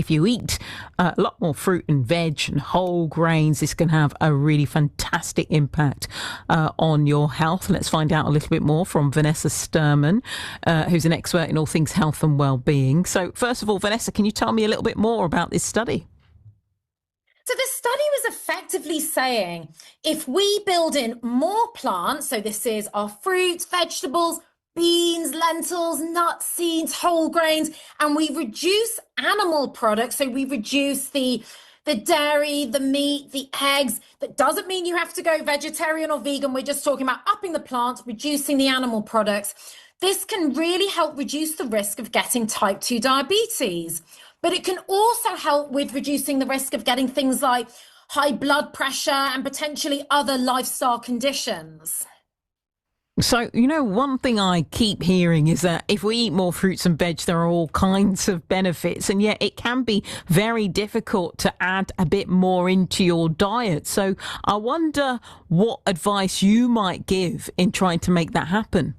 if you eat a lot more fruit and veg and whole grains, this can have a really fantastic impact on your health. Let's find out a little bit more from Vanessa Sturman, who's an expert in all things health and well-being. So first of all, Vanessa, can you tell me a little bit more about this study? So the study was effectively saying if we build in more plants, so this is our fruits, vegetables, beans, lentils, nuts, seeds, whole grains, and we reduce animal products, so we reduce the dairy, the meat, the eggs. That doesn't mean you have to go vegetarian or vegan. We're just talking about upping the plants, reducing the animal products. This can really help reduce the risk of getting type 2 diabetes. But it can also help with reducing the risk of getting things like high blood pressure and potentially other lifestyle conditions. So, one thing I keep hearing is that if we eat more fruits and veg, there are all kinds of benefits. And yet it can be very difficult to add a bit more into your diet. So I wonder what advice you might give in trying to make that happen.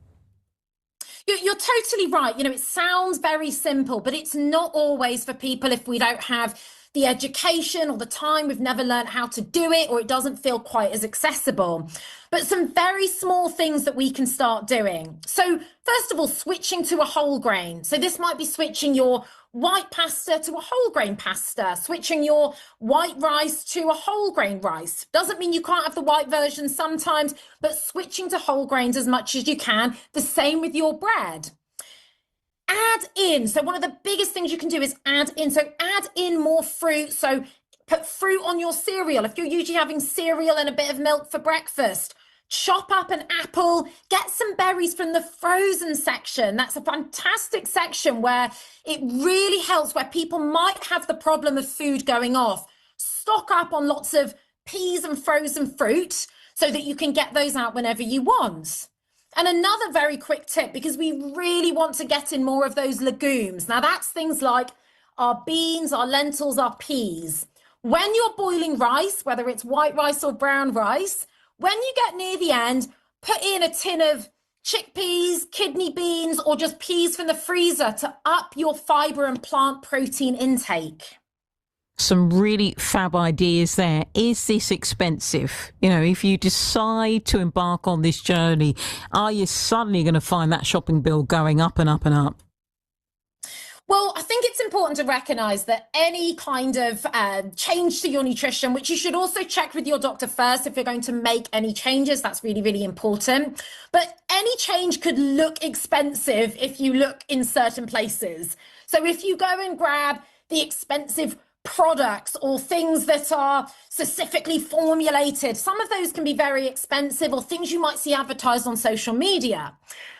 You're totally right. It sounds very simple, but it's not always for people if we don't have the education or the time, we've never learned how to do it, or it doesn't feel quite as accessible. But some very small things that we can start doing. So first of all, switching to a whole grain. So this might be switching your white pasta to a whole grain pasta, switching your white rice to a whole grain rice. Doesn't mean you can't have the white version sometimes, but switching to whole grains as much as you can. The same with your bread. Add in, so one of the biggest things you can do is add in more fruit. So put fruit on your cereal. If you're usually having cereal and a bit of milk for breakfast, chop up an apple, get some berries from the frozen section. That's a fantastic section where it really helps, where people might have the problem of food going off. Stock up on lots of peas and frozen fruit so that you can get those out whenever you want. And another very quick tip, because we really want to get in more of those legumes. Now that's things like our beans, our lentils, our peas. When you're boiling rice, whether it's white rice or brown rice, when you get near the end, put in a tin of chickpeas, kidney beans, or just peas from the freezer to up your fiber and plant protein intake. Some really fab ideas there. Is this expensive? If you decide to embark on this journey, are you suddenly going to find that shopping bill going up and up and up? Well, I think it's important to recognise that any kind of change to your nutrition, which you should also check with your doctor first if you're going to make any changes, that's really, really important. But any change could look expensive if you look in certain places. So if you go and grab the expensive products or things that are specifically formulated, some of those can be very expensive, or things you might see advertised on social media.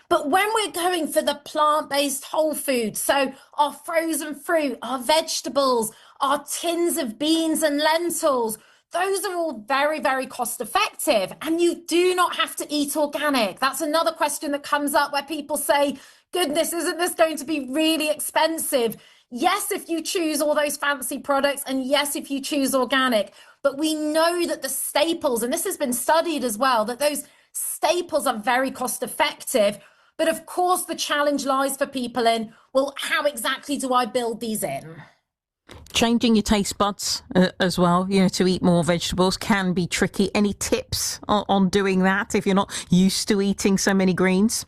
But when we're going for the plant-based whole foods, so our frozen fruit, our vegetables, our tins of beans and lentils, those are all very, very cost effective. And you do not have to eat organic. That's another question that comes up where people say, goodness, isn't this going to be really expensive? Yes, if you choose all those fancy products, and yes, if you choose organic, but we know that the staples, and this has been studied as well, that those staples are very cost effective. But of course, the challenge lies for people in, well, how exactly do I build these in? Changing your taste buds as well, to eat more vegetables can be tricky. Any tips on doing that if you're not used to eating so many greens?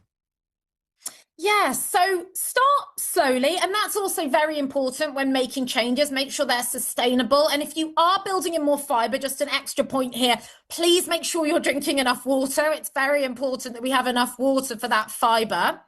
Yeah, so start slowly, and that's also very important when making changes. Make sure they're sustainable. And if you are building in more fiber, just an extra point here, please make sure you're drinking enough water. It's very important that we have enough water for that fiber.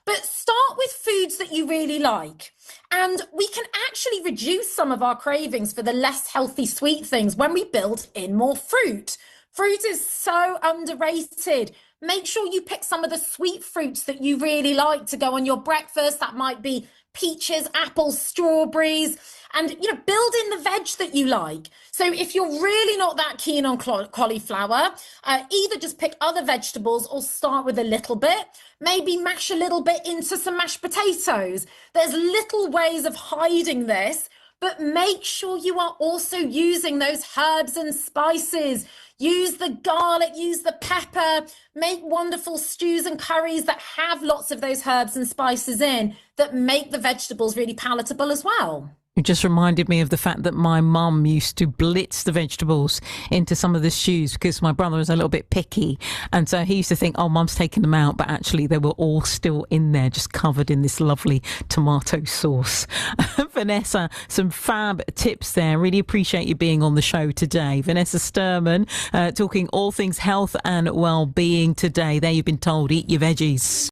But start with foods that you really like. And we can actually reduce some of our cravings for the less healthy sweet things when we build in more fruit. Fruit is so underrated. Make sure you pick some of the sweet fruits that you really like to go on your breakfast. That might be peaches, apples, strawberries, and build in the veg that you like. So if you're really not that keen on cauliflower, either just pick other vegetables or start with a little bit. Maybe mash a little bit into some mashed potatoes. There's little ways of hiding this, but make sure you are also using those herbs and spices. Use the garlic, use the pepper, make wonderful stews and curries that have lots of those herbs and spices in that make the vegetables really palatable as well. It just reminded me of the fact that my mum used to blitz the vegetables into some of the stews because my brother was a little bit picky. And so he used to think, oh, mum's taken them out. But actually, they were all still in there, just covered in this lovely tomato sauce. Vanessa, some fab tips there. Really appreciate you being on the show today. Vanessa Sturman, talking all things health and well-being today. There you've been told, eat your veggies.